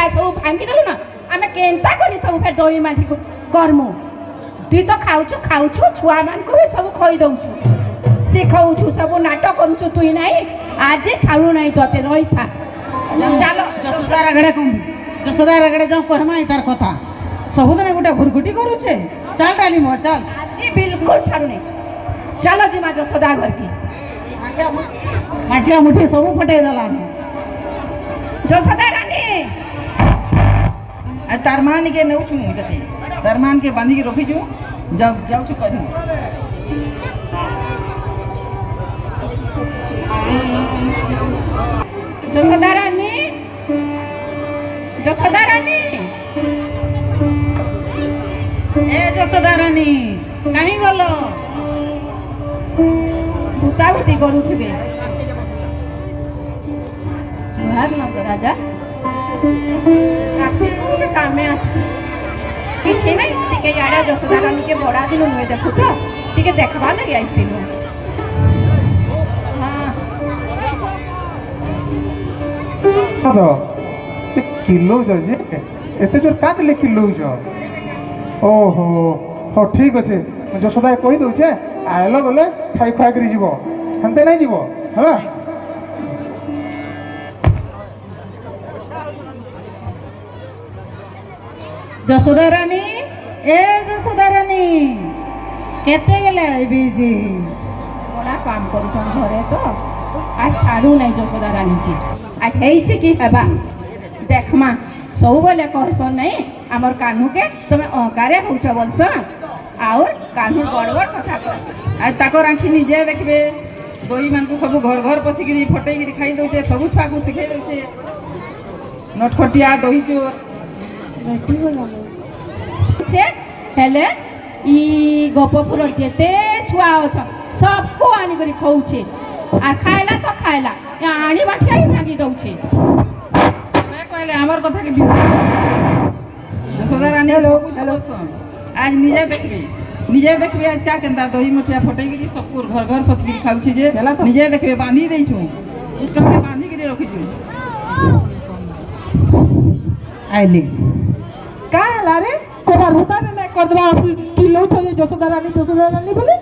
सब भांगी देलु ना आमे केनता करी सब फेर दही माथी करमु तु तो खाउछु खाउछु छुआ मान को सब खई दउछु शिखाउछु सब नाटक करूछु तुई नाही आज छाड़ू नाही तोते रही था चलो जसोदा रगड़े जाऊ कहमा तार कथा सबुदिन गोटे घुरघुटी करूछे चल डाली मो चल आज बिल्कुल छाड़ू नहीं चलो जी मा जसोदा घर की माठिया मुठी सब फटे दला जसोदा रानी आ तार मान के नउछु कते तार मान के बांधी के रखी छु जाउछु कहि जसोदा रानी जसोदा रानी ए जसोदा रानी कहीं गलो भूतावती करूथिबे भाग न राजा आसी के काम में आसी किसी नहीं टिके याडा जसोदा रानी के बड़ा दिन नुए देखु तो टिके देखबा लगे आइसिनु हां किलो जे एते जोर काट ले किलो जो ओहो हो ठीक अच्छे जसोदा कही दौचे आयल बोले खाई खुआ कर जीव हेमते नहीं जीव है जसोदा रानी ए जसोदा रानी केते बेले आइबी जी बड़ा काम करूछन घरे तो आज छाड़ू नहीं जसोदा रानी की आज हेइछि की हेबा देखमा सब बोले कहसन नहीं हमर कान्हू के तुम अहंकारे होछ बोलस और कान्हू बड़ कथा कह आज ताको राखी निजे देखबे दही मान को सब घर घर पसी के फटई के खाई दउचे सब छुआ को सिखाई दउचे नटखटिया दही चोर छे हेले ई गोपपुर जेते छुआ अछ सबको आनी करी खौछे आ खाइला तो खाइला या आनी बाठिया ही भागी दउछे मैं कहले हमर कथा के विश्वास जसोदा रानी लोग आज निजे देखबे आज क्या केंदा दही मटिया फटई के सबको घर घर पसी के खाउछे जे निजे देखबे बांधी देई छु उसका बांधी के रखी छु आइली का हला रे कोबा रुता ने मैं कर दबा किलो थले जसोदा रानी बोले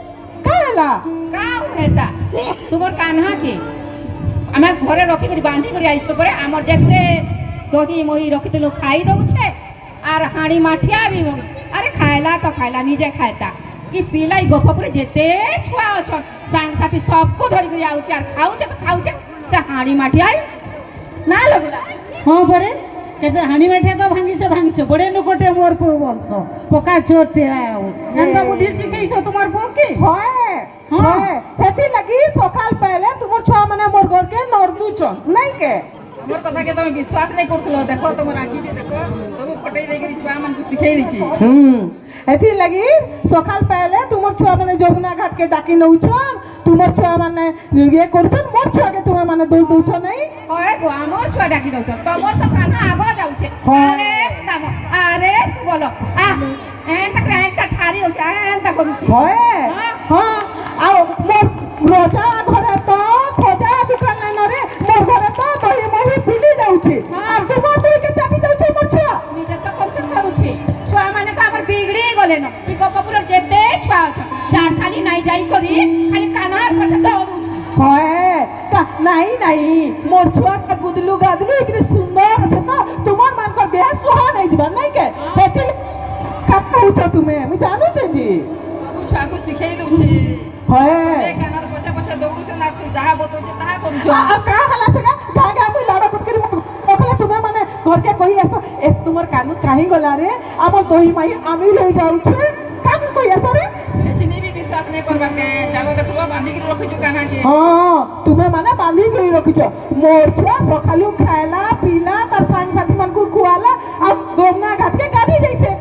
का हला का हेता तुमर कान्हा के आमे घरे रखी करी बांधी करी आइसो परे हमर जेते दही मोही रखी देलो खाई दउछे आर हाड़ी माठिया भी मग अरे खाइला तो खाइला निजे खाइता ई पिलाई गोपपुर जेते छुआ अछ सांग साथी सबको धरि करी आउछे आर खाउछे तो खाउछे से हाड़ी माठिया ना लगला हाँ बरे केते हानी माठिया तो भांगी बड़े नुकोटे मोर को बोलसो पोका छोटे आउ नंदा बुद्धि सिखाइसो तुम्हार पो के होए होए हेती लगी सकाल पहले तुमर छुआ माने मोर घर के नरदू चन नहीं के हमर कथा के तुम विश्वास नहीं करथलो देखो तुम राखी दे देखो सब फटई दे के छुआ मान को सिखाई दी छी हेती लगी सकाल पहले तुमर छुआ माने जमुना घाट के डाकी नउछन तुमर छुआ माने ये करछन मोर छुआ के तुम माने दई दउछ नहीं होए गो हमर छुआ डाकी दउछ तमर तो कान्हा आगो जाउछे अरे बोलो आ एंता ठारी होछ एंता करूछ होए हां आओ मोर रोजा घरे तो खोजा दुकान न रे मोर घरे तो दही मही पिली जाउछे आ तुमर दही के चाटी दउछे मोर छुआ निजे तो कम करूछे छुआ माने तो हमर बिगड़ी गले न कि गोपपुर जेते छुआ अछ चार साली नहीं जाई करी खाली कानार पछा दौड़ुछ होए का नहीं मोर छुआ का गुदलू गादलू इतनी सुंदर है तो तुमर मन को देह सुहा नहीं दिबा नहीं के हेती का पूछ तुम्हें मैं जानू छे जी सब छुआ को सिखाई दउछे होए ए कानार पछा दौड़ुछ ना से जहा बतौछे तहा करूछ का हला छगा का कोई लाड़ा कुट कर ओकले तुम्हें माने घर के कोई ऐसा एक तुमर कानू काहे गला रे अब दही माई आमी ले जाउ छे का कोई ऐसा रे एचिनी भी विश्वास नहीं करबा के चलो देखबो बांधी के रखी छु कान्हा के हां तुम्हें माने बांधी के रखी छ मोर छुआ सकालू खायला पीला तर संग साथी मन को खुआला अब दोमना घाट के गाड़ी जाई छे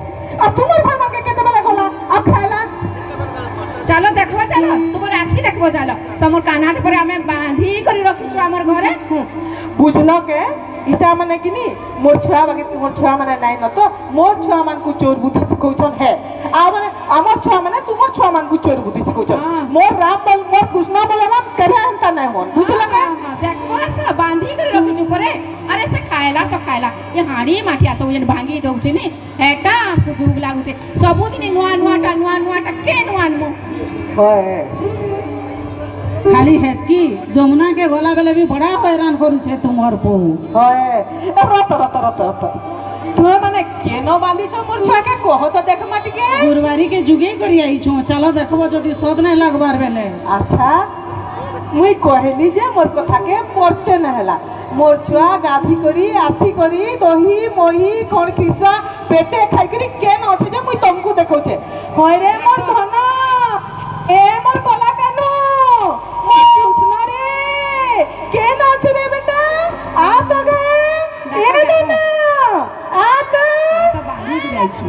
अब तुमर भाई मन के केते बेला गला अब खायला चलो देखबो चलो तुमर आखी देखबो चलो तुमर कान्हा के परे हमें बांधी करी रखी छु हमर घरे বুঝল কে ইটা মানে কিনি মোর ছুয়া বাকি তোমার ছুয়া মানে নাই ন তো মোর ছুয়া মানকু চোর বুদ্ধি শিখৌছন হে আর মানে আমার ছুয়া মানে তোমার ছুয়া মানকু চোর বুদ্ধি শিখৌছন মোর রাম বল মোর কৃষ্ণ বলরাম কেবে এন্তা নাই হন বুঝল কে দেখো সে বাঁধি করে রখিଛୁ পরে আরে সে খাইলা তো খাইলা ଏ ହାଣ୍ଡି ମାଠିଆ ସବୁ ଯେନ୍ ଭାଙ୍ଗି ଦଉଛି ନି ହେଟା ଆମକୁ ଦୁଃଖ ଲାଗୁଛେ ସବୁଦିନ ନୂଆ ନୂଆଟା କେ ନୂଆ ନୁ হয় खाली हेतकी जमुना के गला बेले भी बड़ा हैरान करूछे तुमर पो হয় রত রত রত রত তুমি মানে কেন বাঁধিছ মোর ছুয়াকে কহ তো দেখ মা টিকে गुरुवारी के जुगे करी आई छु चलो देखबो जदी सोद नहीं लगबार बेले আচ্ছা মুই কহিলি যে মোর কথাকে পড়তে না হেলা মোর ছুয়া গাধি করি আসি করি দহি মহি কোন কিসা পেটে খাই করি কেন আছে যে মুই তমকু দেখৌছে হয় রে মোর ধন এ মোর কলা কেন মোর কৃষ্ণ রে কেন আছে রে বেটা আ তো গে এ না আ তো ବାନ୍ଧି କରି ଆଇଛୁ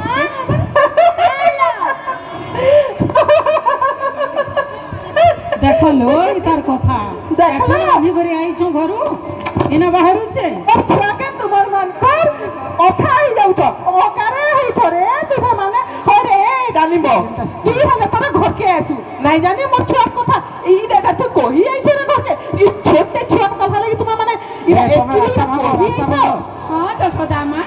देख लो इतार कथा देखलो? अच्छा अभी करी आई छु घरु इना बाहरु छे ছুয়াকে তোমার মানকর অথা হই যাউছ অকারে হইছ রে তুমি মানে হরে জানিব তুই হলে তোর ঘরকে আসু নাই জানি মোর ছুয়ার কথা এই দেখা তুই কহি আইছ রে ঘরকে এই ছোটে ছুয়ার কথা লাগি তুমি মানে ইরা কহি আইছ ହଁ ଯଶୋଦା ମା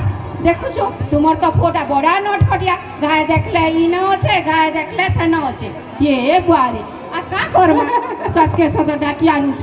ଦେଖୁଛୁ ତୁମର ତ ପୁଅଟା ବଡ଼ା ନଟଖଟିଆ ଗାଏ ଦେଖିଲେ ଇନ ଅଛେ ଗାଏ ଦେଖିଲେ ସେନ ଅଛେ ଏ ବୁଆରେ ଆଉ କାଁ କରମା ସତ୍କେ ସତ ଡାକି ଆଣୁଛ